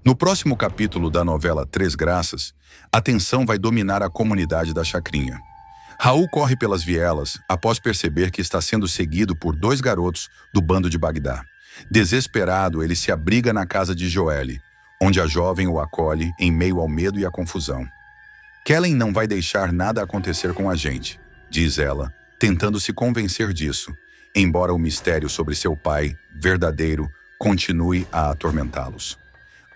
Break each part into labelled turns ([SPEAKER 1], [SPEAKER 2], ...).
[SPEAKER 1] No próximo capítulo da novela Três Graças, a tensão vai dominar a comunidade da Chacrinha. Raul corre pelas vielas após perceber que está sendo seguido por dois garotos do bando de Bagdá. Desesperado, ele se abriga na casa de Joelle, onde a jovem o acolhe em meio ao medo e à confusão. Kellen não vai deixar nada acontecer com a gente, diz ela, tentando se convencer disso, embora o mistério sobre seu pai, verdadeiro, continue a atormentá-los.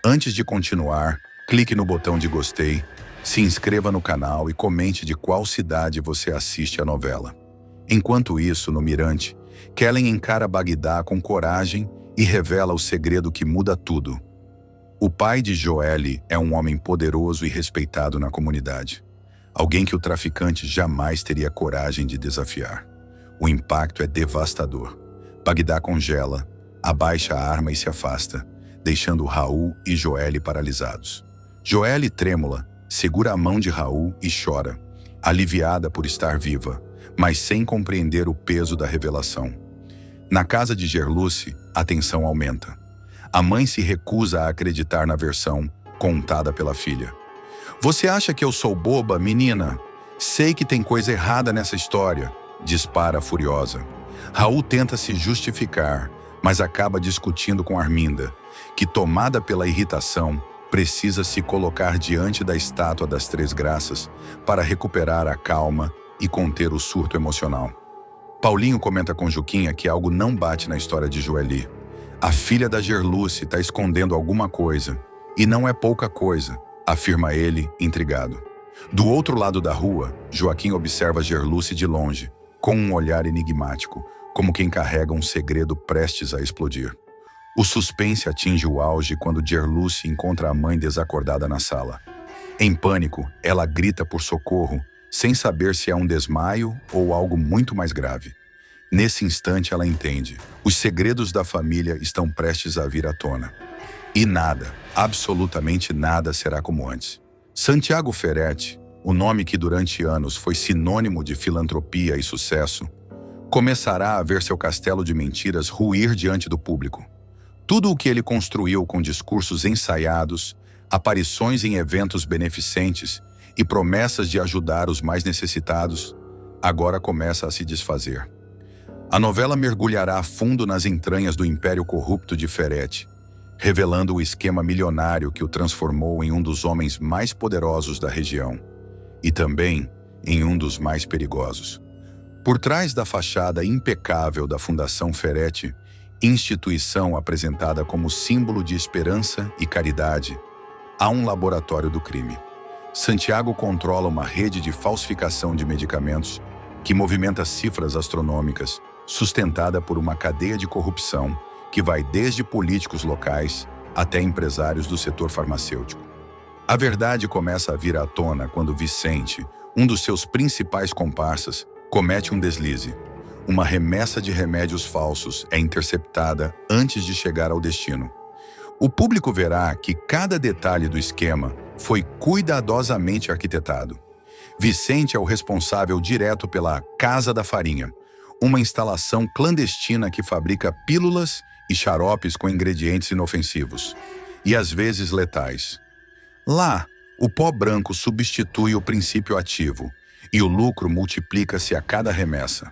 [SPEAKER 1] Antes de continuar, clique no botão de gostei, se inscreva no canal e comente de qual cidade você assiste a novela. Enquanto isso, no Mirante, Kellen encara Bagdá com coragem e revela o segredo que muda tudo. O pai de Joelle é um homem poderoso e respeitado na comunidade. Alguém que o traficante jamais teria coragem de desafiar. O impacto é devastador. Bagdá congela, abaixa a arma e se afasta, deixando Raul e Joelle paralisados. Joelle, trêmula, segura a mão de Raul e chora, aliviada por estar viva, mas sem compreender o peso da revelação. Na casa de Gerluce, a tensão aumenta. A mãe se recusa a acreditar na versão contada pela filha. "Você acha que eu sou boba, menina? Sei que tem coisa errada nessa história", dispara furiosa. Raul tenta se justificar, mas acaba discutindo com Arminda, que, tomada pela irritação, precisa se colocar diante da estátua das Três Graças para recuperar a calma e conter o surto emocional. Paulinho comenta com Juquinha que algo não bate na história de Joelle. A filha da Gerluce está escondendo alguma coisa, e não é pouca coisa, afirma ele, intrigado. Do outro lado da rua, Joaquim observa Gerluce de longe, com um olhar enigmático, como quem carrega um segredo prestes a explodir. O suspense atinge o auge quando Gerluce encontra a mãe desacordada na sala. Em pânico, ela grita por socorro, sem saber se é um desmaio ou algo muito mais grave. Nesse instante, ela entende. Os segredos da família estão prestes a vir à tona. E nada, absolutamente nada, será como antes. Santiago Ferretti, o nome que durante anos foi sinônimo de filantropia e sucesso, começará a ver seu castelo de mentiras ruir diante do público. Tudo o que ele construiu com discursos ensaiados, aparições em eventos beneficentes e promessas de ajudar os mais necessitados, agora começa a se desfazer. A novela mergulhará a fundo nas entranhas do império corrupto de Ferretti, revelando o esquema milionário que o transformou em um dos homens mais poderosos da região e também em um dos mais perigosos. Por trás da fachada impecável da Fundação Ferretti, instituição apresentada como símbolo de esperança e caridade, há um laboratório do crime. Santiago controla uma rede de falsificação de medicamentos que movimenta cifras astronômicas, sustentada por uma cadeia de corrupção que vai desde políticos locais até empresários do setor farmacêutico. A verdade começa a vir à tona quando Vicente, um dos seus principais comparsas, comete um deslize. Uma remessa de remédios falsos é interceptada antes de chegar ao destino. O público verá que cada detalhe do esquema foi cuidadosamente arquitetado. Vicente é o responsável direto pela Casa da Farinha, uma instalação clandestina que fabrica pílulas e xaropes com ingredientes inofensivos, e às vezes letais. Lá, o pó branco substitui o princípio ativo, e o lucro multiplica-se a cada remessa.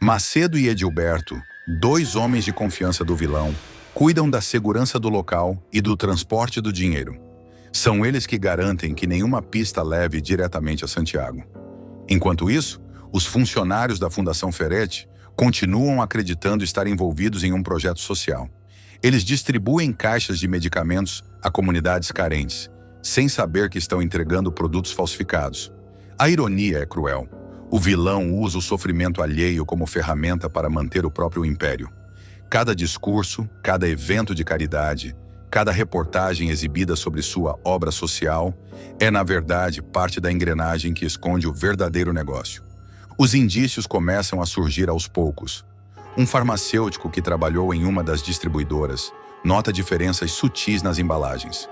[SPEAKER 1] Macedo e Edilberto, dois homens de confiança do vilão, cuidam da segurança do local e do transporte do dinheiro. São eles que garantem que nenhuma pista leve diretamente a Santiago. Enquanto isso, os funcionários da Fundação Ferretti continuam acreditando estar envolvidos em um projeto social. Eles distribuem caixas de medicamentos a comunidades carentes, sem saber que estão entregando produtos falsificados. A ironia é cruel. O vilão usa o sofrimento alheio como ferramenta para manter o próprio império. Cada discurso, cada evento de caridade, cada reportagem exibida sobre sua obra social é, na verdade, parte da engrenagem que esconde o verdadeiro negócio. Os indícios começam a surgir aos poucos. Um farmacêutico que trabalhou em uma das distribuidoras nota diferenças sutis nas embalagens.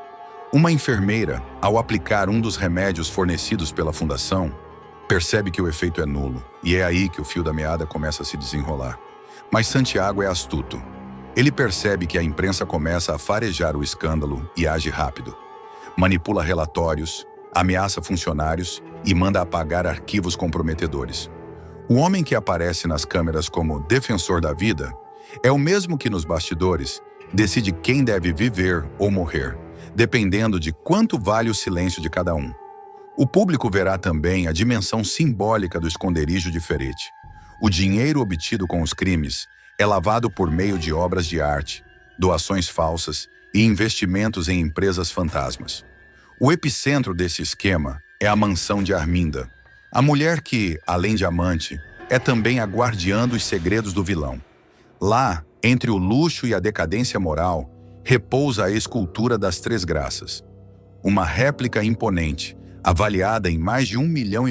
[SPEAKER 1] Uma enfermeira, ao aplicar um dos remédios fornecidos pela fundação, percebe que o efeito é nulo, e é aí que o fio da meada começa a se desenrolar. Mas Santiago é astuto. Ele percebe que a imprensa começa a farejar o escândalo e age rápido. Manipula relatórios, ameaça funcionários e manda apagar arquivos comprometedores. O homem que aparece nas câmeras como defensor da vida é o mesmo que nos bastidores decide quem deve viver ou morrer, dependendo de quanto vale o silêncio de cada um. O público verá também a dimensão simbólica do esconderijo de Ferretti. O dinheiro obtido com os crimes é lavado por meio de obras de arte, doações falsas e investimentos em empresas fantasmas. O epicentro desse esquema é a mansão de Arminda, a mulher que, além de amante, é também a guardiã dos segredos do vilão. Lá, entre o luxo e a decadência moral, repousa a escultura das Três Graças. Uma réplica imponente, avaliada em mais de US$ 1,5 milhão.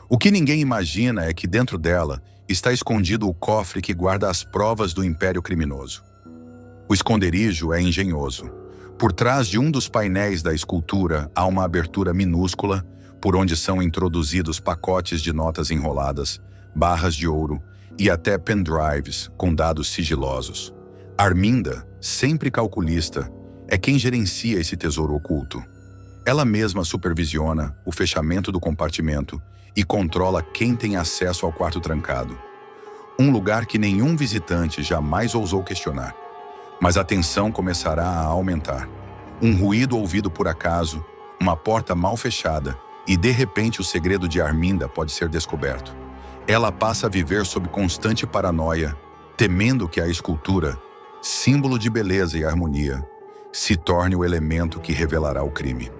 [SPEAKER 1] O que ninguém imagina é que dentro dela está escondido o cofre que guarda as provas do império criminoso. O esconderijo é engenhoso. Por trás de um dos painéis da escultura há uma abertura minúscula, por onde são introduzidos pacotes de notas enroladas, barras de ouro e até pendrives com dados sigilosos. Arminda, sempre calculista, é quem gerencia esse tesouro oculto. Ela mesma supervisiona o fechamento do compartimento e controla quem tem acesso ao quarto trancado. Um lugar que nenhum visitante jamais ousou questionar. Mas a tensão começará a aumentar. Um ruído ouvido por acaso, uma porta mal fechada, e de repente o segredo de Arminda pode ser descoberto. Ela passa a viver sob constante paranoia, temendo que a escultura, símbolo de beleza e harmonia, se torne o elemento que revelará o crime.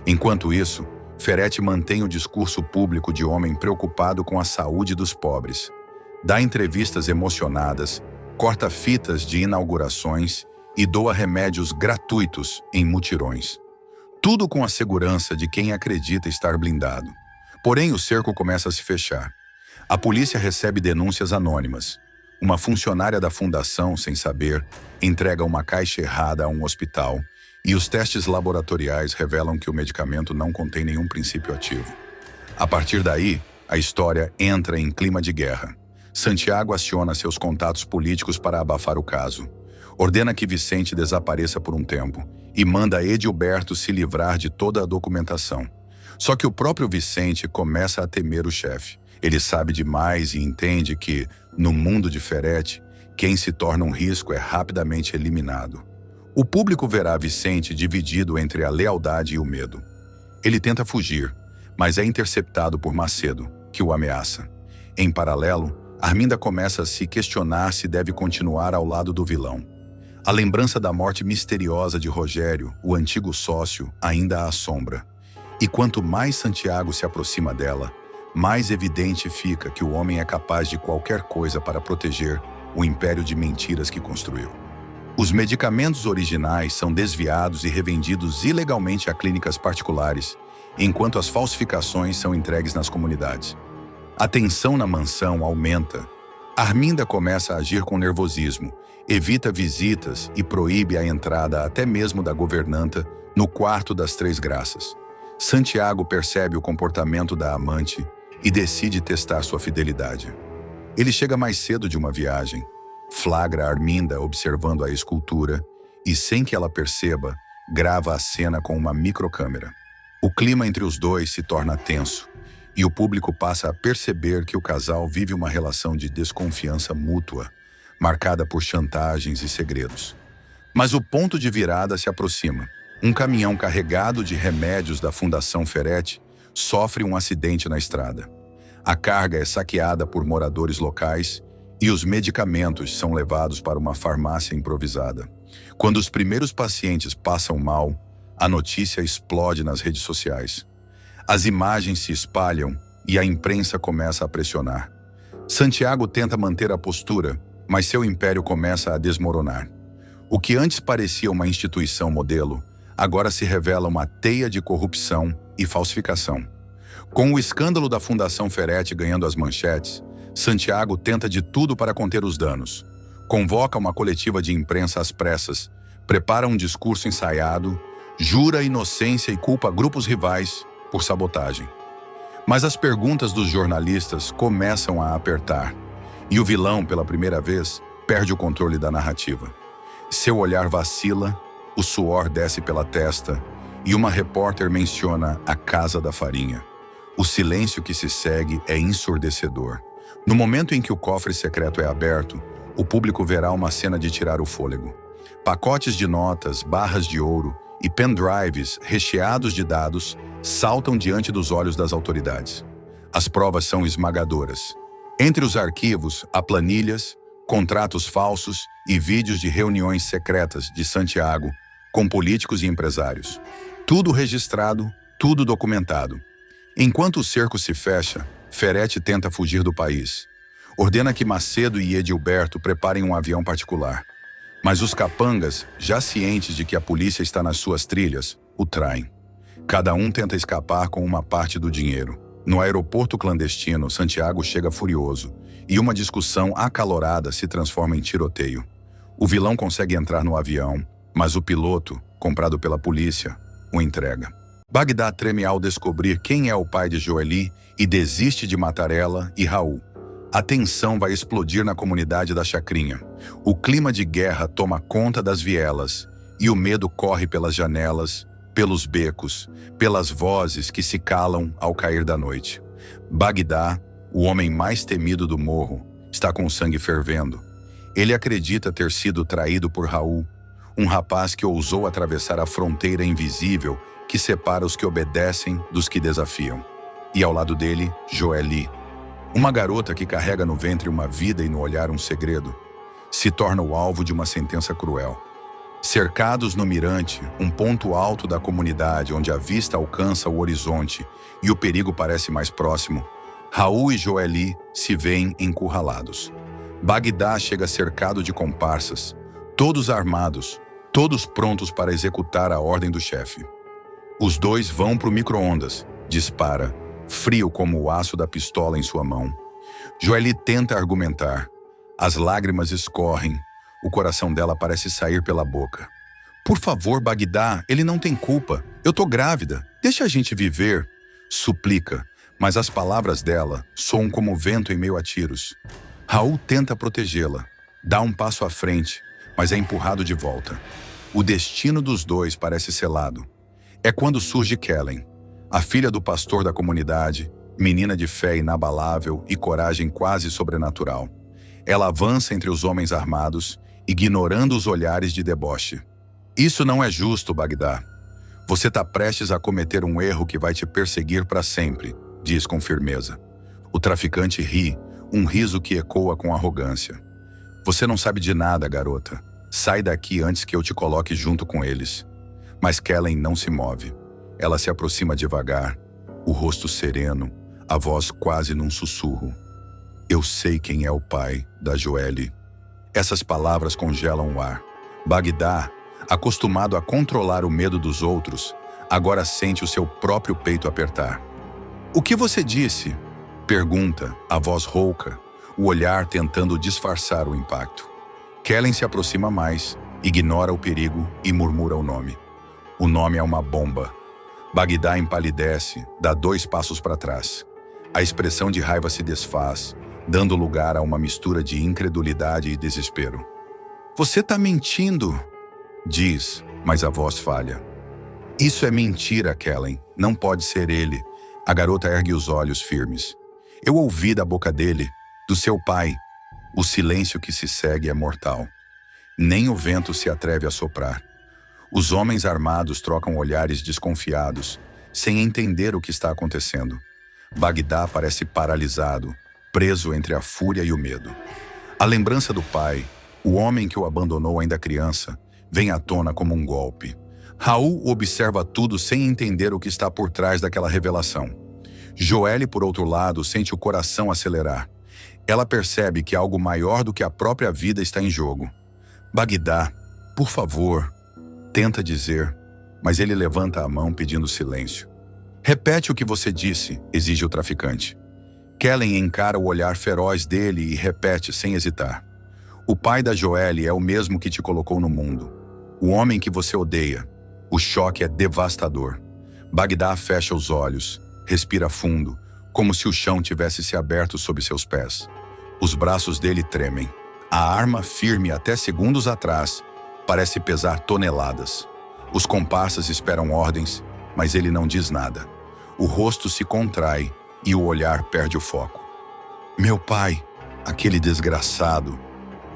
[SPEAKER 1] Enquanto isso, Ferretti mantém o discurso público de homem preocupado com a saúde dos pobres. Dá entrevistas emocionadas, corta fitas de inaugurações e doa remédios gratuitos em mutirões. Tudo com a segurança de quem acredita estar blindado. Porém, o cerco começa a se fechar. A polícia recebe denúncias anônimas. Uma funcionária da fundação, sem saber, entrega uma caixa errada a um hospital e os testes laboratoriais revelam que o medicamento não contém nenhum princípio ativo. A partir daí, a história entra em clima de guerra. Santiago aciona seus contatos políticos para abafar o caso. Ordena que Vicente desapareça por um tempo e manda Edilberto se livrar de toda a documentação. Só que o próprio Vicente começa a temer o chefe. Ele sabe demais e entende que, no mundo de Ferretti, quem se torna um risco é rapidamente eliminado. O público verá Vicente dividido entre a lealdade e o medo. Ele tenta fugir, mas é interceptado por Macedo, que o ameaça. Em paralelo, Arminda começa a se questionar se deve continuar ao lado do vilão. A lembrança da morte misteriosa de Rogério, o antigo sócio, ainda a assombra. E quanto mais Santiago se aproxima dela, mais evidente fica que o homem é capaz de qualquer coisa para proteger o império de mentiras que construiu. Os medicamentos originais são desviados e revendidos ilegalmente a clínicas particulares, enquanto as falsificações são entregues nas comunidades. A tensão na mansão aumenta. Arminda começa a agir com nervosismo, evita visitas e proíbe a entrada até mesmo da governanta no quarto das Três Graças. Santiago percebe o comportamento da amante e decide testar sua fidelidade. Ele chega mais cedo de uma viagem, flagra Arminda observando a escultura e, sem que ela perceba, grava a cena com uma microcâmera. O clima entre os dois se torna tenso e o público passa a perceber que o casal vive uma relação de desconfiança mútua, marcada por chantagens e segredos. Mas o ponto de virada se aproxima. Um caminhão carregado de remédios da Fundação Ferretti sofre um acidente na estrada. A carga é saqueada por moradores locais e os medicamentos são levados para uma farmácia improvisada. Quando os primeiros pacientes passam mal, a notícia explode nas redes sociais. As imagens se espalham e a imprensa começa a pressionar. Santiago tenta manter a postura, mas seu império começa a desmoronar. O que antes parecia uma instituição modelo, agora se revela uma teia de corrupção e falsificação. Com o escândalo da Fundação Ferretti ganhando as manchetes, Santiago tenta de tudo para conter os danos. Convoca uma coletiva de imprensa às pressas, prepara um discurso ensaiado, jura inocência e culpa grupos rivais por sabotagem. Mas as perguntas dos jornalistas começam a apertar, e o vilão, pela primeira vez, perde o controle da narrativa. Seu olhar vacila, o suor desce pela testa e uma repórter menciona a Casa da Farinha. O silêncio que se segue é ensurdecedor. No momento em que o cofre secreto é aberto, o público verá uma cena de tirar o fôlego. Pacotes de notas, barras de ouro e pendrives recheados de dados saltam diante dos olhos das autoridades. As provas são esmagadoras. Entre os arquivos, há planilhas, contratos falsos e vídeos de reuniões secretas de Santiago com políticos e empresários. Tudo registrado, tudo documentado. Enquanto o cerco se fecha, Ferretti tenta fugir do país. Ordena que Macedo e Edilberto preparem um avião particular. Mas os capangas, já cientes de que a polícia está nas suas trilhas, o traem. Cada um tenta escapar com uma parte do dinheiro. No aeroporto clandestino, Santiago chega furioso e uma discussão acalorada se transforma em tiroteio. O vilão consegue entrar no avião, mas o piloto, comprado pela polícia, o entrega. Bagdá treme ao descobrir quem é o pai de Joely e desiste de matar ela e Raul. A tensão vai explodir na comunidade da Chacrinha. O clima de guerra toma conta das vielas e o medo corre pelas janelas, pelos becos, pelas vozes que se calam ao cair da noite. Bagdá, o homem mais temido do morro, está com o sangue fervendo. Ele acredita ter sido traído por Raul, um rapaz que ousou atravessar a fronteira invisível que separa os que obedecem dos que desafiam. E ao lado dele, Joely, uma garota que carrega no ventre uma vida e no olhar um segredo, se torna o alvo de uma sentença cruel. Cercados no mirante, um ponto alto da comunidade onde a vista alcança o horizonte e o perigo parece mais próximo, Raul e Joely se veem encurralados. Bagdá chega cercado de comparsas, todos armados, todos prontos para executar a ordem do chefe. Os dois vão para o micro-ondas, dispara, frio como o aço da pistola em sua mão. Joely tenta argumentar. As lágrimas escorrem, o coração dela parece sair pela boca. Por favor, Bagdá, ele não tem culpa. Eu tô grávida, deixa a gente viver. Suplica, mas as palavras dela soam como vento em meio a tiros. Raul tenta protegê-la, dá um passo à frente, mas é empurrado de volta. O destino dos dois parece selado. É quando surge Kellen, a filha do pastor da comunidade, menina de fé inabalável e coragem quase sobrenatural. Ela avança entre os homens armados, ignorando os olhares de deboche. Isso não é justo, Bagdá. Você está prestes a cometer um erro que vai te perseguir para sempre, diz com firmeza. O traficante ri, um riso que ecoa com arrogância. Você não sabe de nada, garota. Sai daqui antes que eu te coloque junto com eles. Mas Kellen não se move. Ela se aproxima devagar, o rosto sereno, a voz quase num sussurro. Eu sei quem é o pai da Joely. Essas palavras congelam o ar. Bagdá, acostumado a controlar o medo dos outros, agora sente o seu próprio peito apertar. O que você disse? Pergunta, a voz rouca, o olhar tentando disfarçar o impacto. Kellen se aproxima mais, ignora o perigo e murmura o nome. O nome é uma bomba. Bagdá empalidece, dá 2 passos para trás. A expressão de raiva se desfaz, dando lugar a uma mistura de incredulidade e desespero. Você está mentindo, diz, mas a voz falha. Isso é mentira, Kellen. Não pode ser ele. A garota ergue os olhos firmes. Eu ouvi da boca dele, do seu pai. O silêncio que se segue é mortal. Nem o vento se atreve a soprar. Os homens armados trocam olhares desconfiados, sem entender o que está acontecendo. Bagdá parece paralisado, preso entre a fúria e o medo. A lembrança do pai, o homem que o abandonou ainda criança, vem à tona como um golpe. Raul observa tudo sem entender o que está por trás daquela revelação. Joely, por outro lado, sente o coração acelerar. Ela percebe que algo maior do que a própria vida está em jogo. Bagdá, por favor, tenta dizer, mas ele levanta a mão pedindo silêncio. Repete o que você disse, exige o traficante. Kellen encara o olhar feroz dele e repete sem hesitar. O pai da Joely é o mesmo que te colocou no mundo. O homem que você odeia. O choque é devastador. Bagdá fecha os olhos, respira fundo, como se o chão tivesse se aberto sob seus pés. Os braços dele tremem. A arma, firme até segundos atrás, parece pesar toneladas. Os comparsas esperam ordens, mas ele não diz nada. O rosto se contrai e o olhar perde o foco. Meu pai, aquele desgraçado,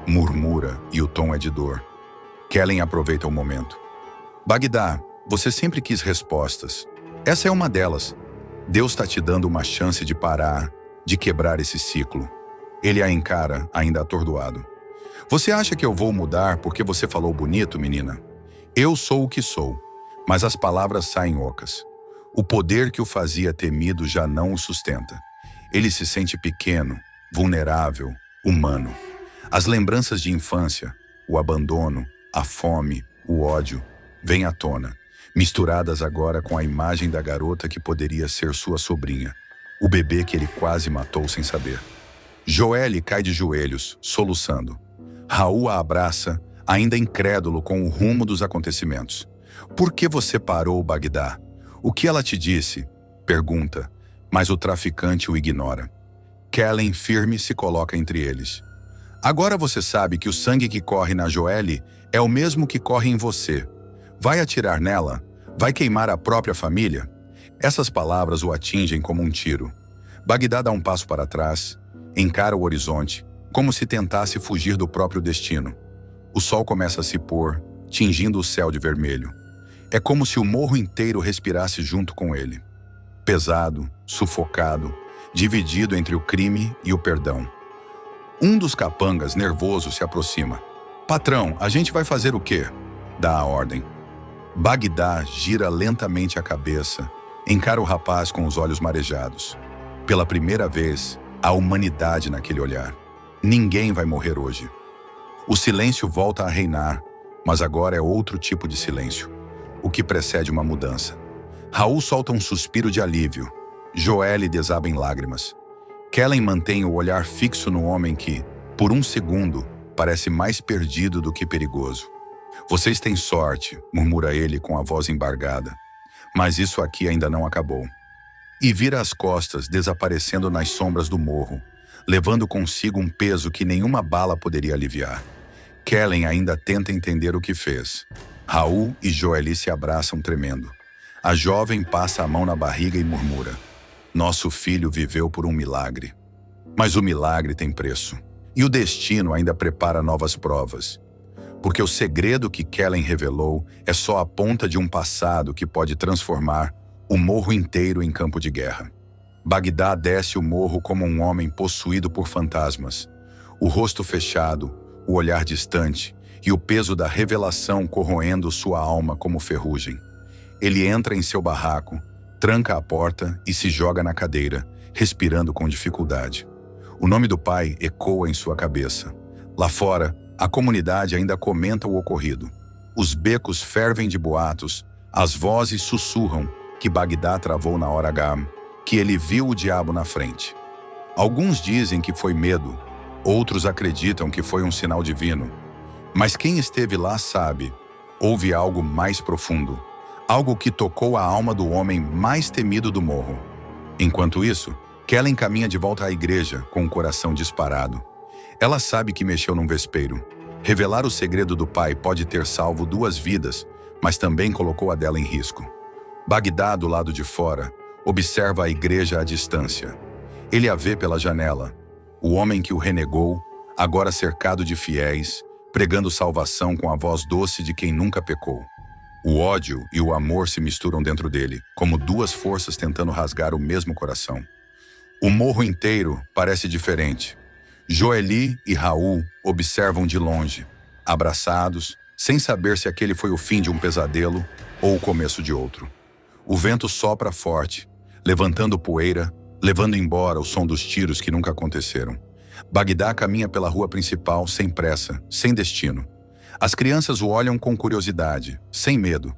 [SPEAKER 1] murmura e o tom é de dor. Kellen aproveita o momento. Bagdá, você sempre quis respostas. Essa é uma delas. Deus está te dando uma chance de parar, de quebrar esse ciclo. Ele a encara, ainda atordoado. Você acha que eu vou mudar porque você falou bonito, menina? Eu sou o que sou, mas as palavras saem ocas. O poder que o fazia temido já não o sustenta. Ele se sente pequeno, vulnerável, humano. As lembranças de infância, o abandono, a fome, o ódio, vêm à tona, misturadas agora com a imagem da garota que poderia ser sua sobrinha, o bebê que ele quase matou sem saber. Joelle cai de joelhos, soluçando. Raul a abraça, ainda incrédulo com o rumo dos acontecimentos. Por que você parou, Bagdá? O que ela te disse? Pergunta, mas o traficante o ignora. Kellen, firme, se coloca entre eles. Agora você sabe que o sangue que corre na Joelle é o mesmo que corre em você. Vai atirar nela? Vai queimar a própria família? Essas palavras o atingem como um tiro. Bagdá dá um passo para trás, encara o horizonte, como se tentasse fugir do próprio destino. O sol começa a se pôr, tingindo o céu de vermelho. É como se o morro inteiro respirasse junto com ele. Pesado, sufocado, dividido entre o crime e o perdão. Um dos capangas, nervoso, se aproxima. Patrão, a gente vai fazer o quê? Dá a ordem. Bagdá gira lentamente a cabeça, encara o rapaz com os olhos marejados. Pela primeira vez, há humanidade naquele olhar. Ninguém vai morrer hoje. O silêncio volta a reinar, mas agora é outro tipo de silêncio, o que precede uma mudança. Raul solta um suspiro de alívio. Joelle desaba em lágrimas. Kellen mantém o olhar fixo no homem que, por um segundo, parece mais perdido do que perigoso. Vocês têm sorte, murmura ele com a voz embargada. Mas isso aqui ainda não acabou. E vira as costas, desaparecendo nas sombras do morro, levando consigo um peso que nenhuma bala poderia aliviar. Kellen ainda tenta entender o que fez. Raul e Joelle se abraçam tremendo. A jovem passa a mão na barriga e murmura. Nosso filho viveu por um milagre. Mas o milagre tem preço. E o destino ainda prepara novas provas. Porque o segredo que Kellen revelou é só a ponta de um passado que pode transformar o morro inteiro em campo de guerra. Bagdá desce o morro como um homem possuído por fantasmas. O rosto fechado, o olhar distante e o peso da revelação corroendo sua alma como ferrugem. Ele entra em seu barraco, tranca a porta e se joga na cadeira, respirando com dificuldade. O nome do pai ecoa em sua cabeça. Lá fora, a comunidade ainda comenta o ocorrido. Os becos fervem de boatos, as vozes sussurram que Bagdá travou na hora H, que ele viu o diabo na frente. Alguns dizem que foi medo, outros acreditam que foi um sinal divino. Mas quem esteve lá sabe, houve algo mais profundo, algo que tocou a alma do homem mais temido do morro. Enquanto isso, Kellen caminha de volta à igreja com o coração disparado. Ela sabe que mexeu num vespeiro. Revelar o segredo do pai pode ter salvo 2 vidas, mas também colocou a dela em risco. Bagdá, do lado de fora, observa a igreja à distância. Ele a vê pela janela. O homem que o renegou, agora cercado de fiéis, pregando salvação com a voz doce de quem nunca pecou. O ódio e o amor se misturam dentro dele, como 2 forças tentando rasgar o mesmo coração. O morro inteiro parece diferente. Joelle e Raul observam de longe, abraçados, sem saber se aquele foi o fim de um pesadelo ou o começo de outro. O vento sopra forte, levantando poeira, levando embora o som dos tiros que nunca aconteceram. Bagdá caminha pela rua principal sem pressa, sem destino. As crianças o olham com curiosidade, sem medo.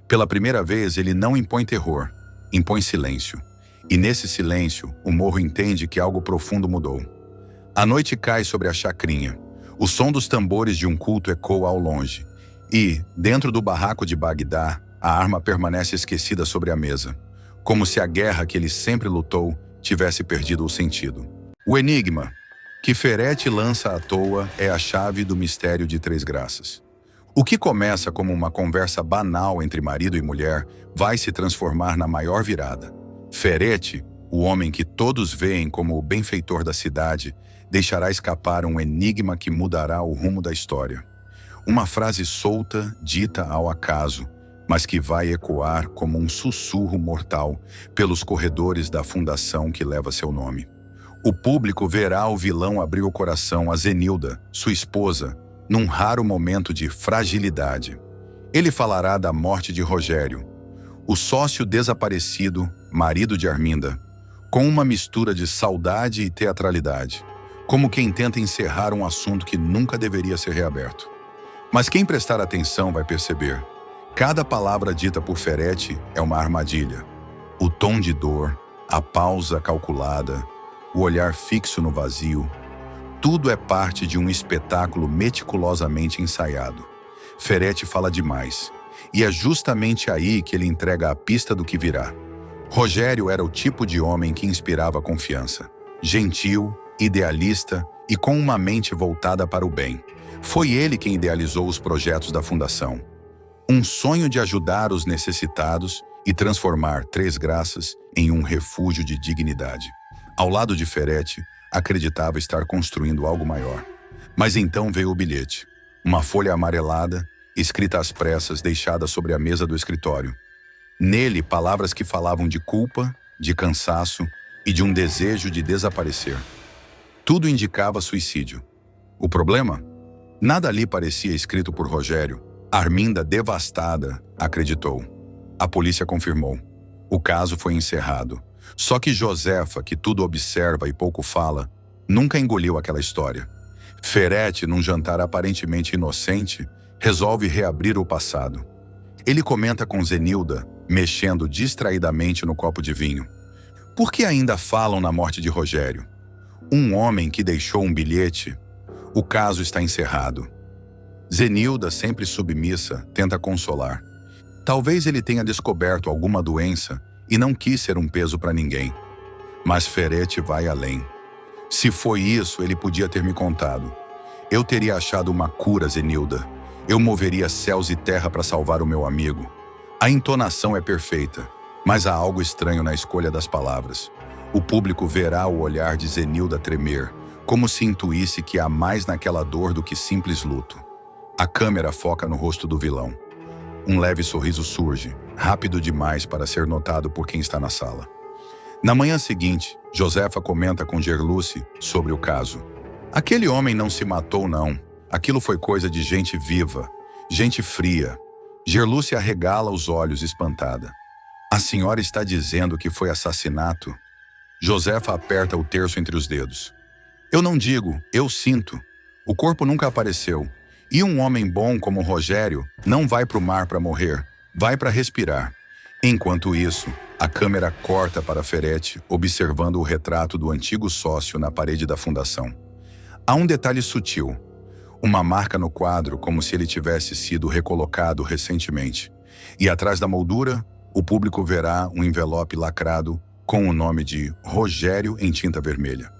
[SPEAKER 1] Pela primeira vez, ele não impõe terror, impõe silêncio. E nesse silêncio, o morro entende que algo profundo mudou. A noite cai sobre a chacrinha. O som dos tambores de um culto ecoa ao longe. E, dentro do barraco de Bagdá, a arma permanece esquecida sobre a mesa, como se a guerra que ele sempre lutou tivesse perdido o sentido. O enigma. Que Ferete lança à toa é a chave do mistério de Três Graças. O que começa como uma conversa banal entre marido e mulher vai se transformar na maior virada. Ferete, o homem que todos veem como o benfeitor da cidade, deixará escapar um enigma que mudará o rumo da história. Uma frase solta, dita ao acaso, mas que vai ecoar como um sussurro mortal pelos corredores da fundação que leva seu nome. O público verá o vilão abrir o coração a Zenilda, sua esposa, num raro momento de fragilidade. Ele falará da morte de Rogério, o sócio desaparecido, marido de Arminda, com uma mistura de saudade e teatralidade, como quem tenta encerrar um assunto que nunca deveria ser reaberto. Mas quem prestar atenção vai perceber. Cada palavra dita por Ferete é uma armadilha. O tom de dor, a pausa calculada, o olhar fixo no vazio, tudo é parte de um espetáculo meticulosamente ensaiado. Ferete fala demais, e é justamente aí que ele entrega a pista do que virá. Rogério era o tipo de homem que inspirava confiança. Gentil, idealista e com uma mente voltada para o bem. Foi ele quem idealizou os projetos da fundação. Um sonho de ajudar os necessitados e transformar Três Graças em um refúgio de dignidade. Ao lado de Ferete, acreditava estar construindo algo maior. Mas então veio o bilhete. Uma folha amarelada, escrita às pressas, deixada sobre a mesa do escritório. Nele, palavras que falavam de culpa, de cansaço e de um desejo de desaparecer. Tudo indicava suicídio. O problema? Nada ali parecia escrito por Rogério. Arminda, devastada, acreditou. A polícia confirmou. O caso foi encerrado. Só que Josefa, que tudo observa e pouco fala, nunca engoliu aquela história. Ferete, num jantar aparentemente inocente, resolve reabrir o passado. Ele comenta com Zenilda, mexendo distraidamente no copo de vinho. Por que ainda falam na morte de Rogério? Um homem que deixou um bilhete. O caso está encerrado. Zenilda, sempre submissa, tenta consolar. Talvez ele tenha descoberto alguma doença e não quis ser um peso para ninguém. Mas Ferete vai além. Se foi isso, ele podia ter me contado. Eu teria achado uma cura, Zenilda. Eu moveria céus e terra para salvar o meu amigo. A entonação é perfeita, mas há algo estranho na escolha das palavras. O público verá o olhar de Zenilda tremer, como se intuísse que há mais naquela dor do que simples luto. A câmera foca no rosto do vilão. Um leve sorriso surge, rápido demais para ser notado por quem está na sala. Na manhã seguinte, Josefa comenta com Gerluce sobre o caso. Aquele homem não se matou, não. Aquilo foi coisa de gente viva, gente fria. Gerluce arregala os olhos, espantada. A senhora está dizendo que foi assassinato? Josefa aperta o terço entre os dedos. Eu não digo, eu sinto. O corpo nunca apareceu. E um homem bom como Rogério não vai para o mar para morrer, vai para respirar. Enquanto isso, a câmera corta para Ferete, observando o retrato do antigo sócio na parede da fundação. Há um detalhe sutil. Uma marca no quadro, como se ele tivesse sido recolocado recentemente. E atrás da moldura, o público verá um envelope lacrado com o nome de Rogério em tinta vermelha.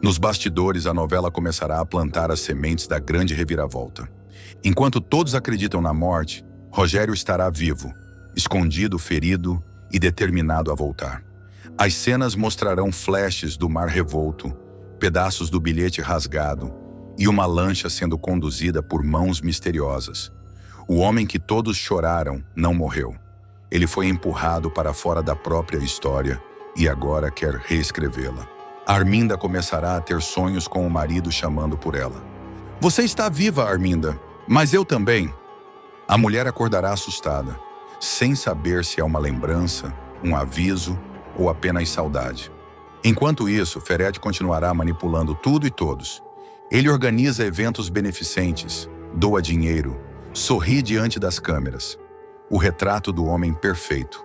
[SPEAKER 1] Nos bastidores, a novela começará a plantar as sementes da grande reviravolta. Enquanto todos acreditam na morte, Rogério estará vivo, escondido, ferido e determinado a voltar. As cenas mostrarão flashes do mar revolto, pedaços do bilhete rasgado e uma lancha sendo conduzida por mãos misteriosas. O homem que todos choraram não morreu. Ele foi empurrado para fora da própria história e agora quer reescrevê-la. Arminda começará a ter sonhos com o marido chamando por ela. Você está viva, Arminda, mas eu também. A mulher acordará assustada, sem saber se é uma lembrança, um aviso ou apenas saudade. Enquanto isso, Ferete continuará manipulando tudo e todos. Ele organiza eventos beneficentes, doa dinheiro, sorri diante das câmeras. O retrato do homem perfeito.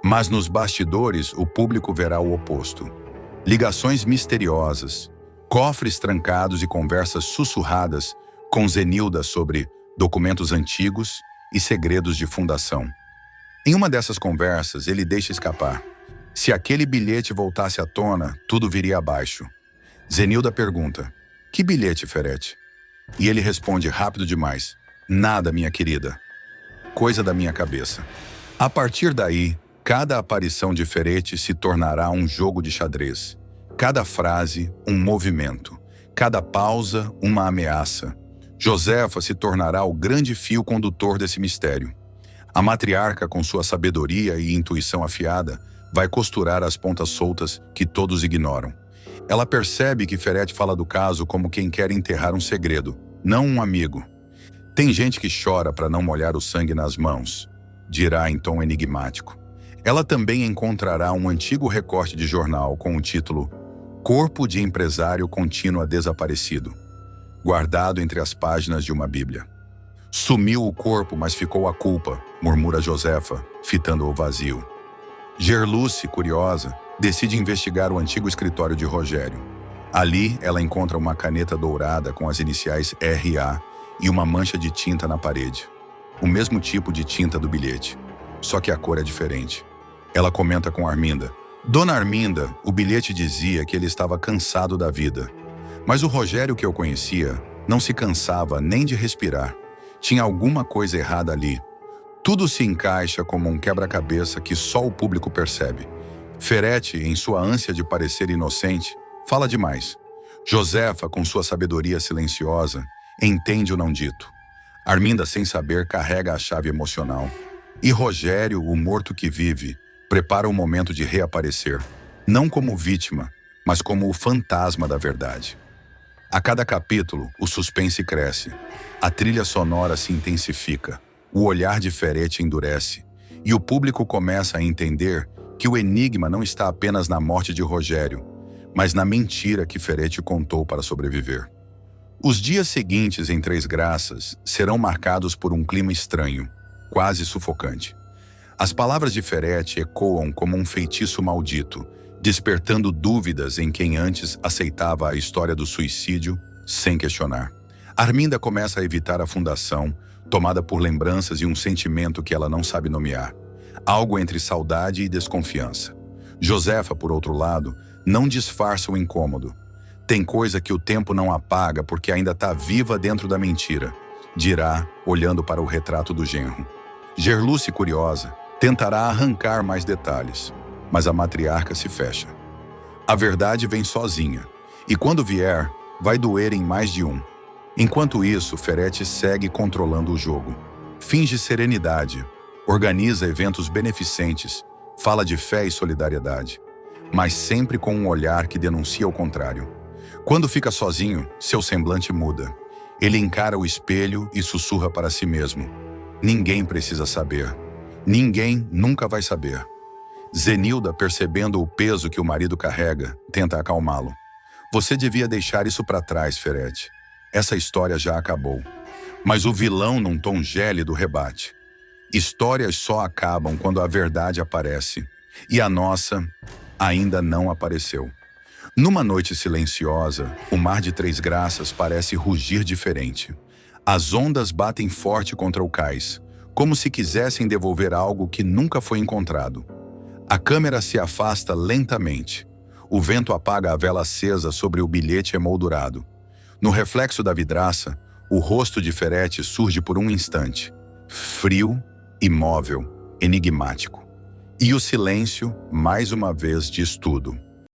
[SPEAKER 1] Mas nos bastidores, o público verá o oposto. Ligações misteriosas, cofres trancados e conversas sussurradas com Zenilda sobre documentos antigos e segredos de fundação. Em uma dessas conversas, ele deixa escapar. Se aquele bilhete voltasse à tona, tudo viria abaixo. Zenilda pergunta, Que bilhete, Ferete? E ele responde rápido demais. Nada, minha querida. Coisa da minha cabeça. A partir daí, cada aparição de Ferete se tornará um jogo de xadrez. Cada frase, um movimento. Cada pausa, uma ameaça. Josefa se tornará o grande fio condutor desse mistério. A matriarca, com sua sabedoria e intuição afiada, vai costurar as pontas soltas que todos ignoram. Ela percebe que Ferete fala do caso como quem quer enterrar um segredo, não um amigo. Tem gente que chora para não molhar o sangue nas mãos, dirá em tom enigmático. Ela também encontrará um antigo recorte de jornal com o título Corpo de Empresário Continua Desaparecido, guardado entre as páginas de uma Bíblia. Sumiu o corpo, mas ficou a culpa, murmura Josefa, fitando o vazio. Gerluce, curiosa, decide investigar o antigo escritório de Rogério. Ali, ela encontra uma caneta dourada com as iniciais R.A. e uma mancha de tinta na parede. O mesmo tipo de tinta do bilhete, só que a cor é diferente. Ela comenta com Arminda. Dona Arminda, o bilhete dizia que ele estava cansado da vida. Mas o Rogério que eu conhecia não se cansava nem de respirar. Tinha alguma coisa errada ali. Tudo se encaixa como um quebra-cabeça que só o público percebe. Ferete, em sua ânsia de parecer inocente, fala demais. Josefa, com sua sabedoria silenciosa, entende o não dito. Arminda, sem saber, carrega a chave emocional. E Rogério, o morto que vive, prepara o momento de reaparecer, não como vítima, mas como o fantasma da verdade. A cada capítulo, o suspense cresce, a trilha sonora se intensifica, o olhar de Ferete endurece, e o público começa a entender que o enigma não está apenas na morte de Rogério, mas na mentira que Ferete contou para sobreviver. Os dias seguintes em Três Graças serão marcados por um clima estranho, quase sufocante. As palavras de Ferete ecoam como um feitiço maldito, despertando dúvidas em quem antes aceitava a história do suicídio sem questionar. Arminda começa a evitar a fundação, tomada por lembranças e um sentimento que ela não sabe nomear. Algo entre saudade e desconfiança. Josefa, por outro lado, não disfarça o incômodo. Tem coisa que o tempo não apaga porque ainda está viva dentro da mentira, dirá, olhando para o retrato do genro. Gerluce, curiosa, tentará arrancar mais detalhes, mas a matriarca se fecha. A verdade vem sozinha, e quando vier, vai doer em mais de um. Enquanto isso, Ferete segue controlando o jogo. Finge serenidade, organiza eventos beneficentes, fala de fé e solidariedade, mas sempre com um olhar que denuncia o contrário. Quando fica sozinho, seu semblante muda. Ele encara o espelho e sussurra para si mesmo. Ninguém precisa saber. Ninguém nunca vai saber. Zenilda, percebendo o peso que o marido carrega, tenta acalmá-lo. Você devia deixar isso para trás, Ferete. Essa história já acabou. Mas o vilão, num tom gélido, rebate. Histórias só acabam quando a verdade aparece. E a nossa ainda não apareceu. Numa noite silenciosa, o mar de Três Graças parece rugir diferente. As ondas batem forte contra o cais, como se quisessem devolver algo que nunca foi encontrado. A câmera se afasta lentamente. O vento apaga a vela acesa sobre o bilhete emoldurado. No reflexo da vidraça, o rosto de Ferete surge por um instante. Frio, imóvel, enigmático. E o silêncio, mais uma vez, diz tudo.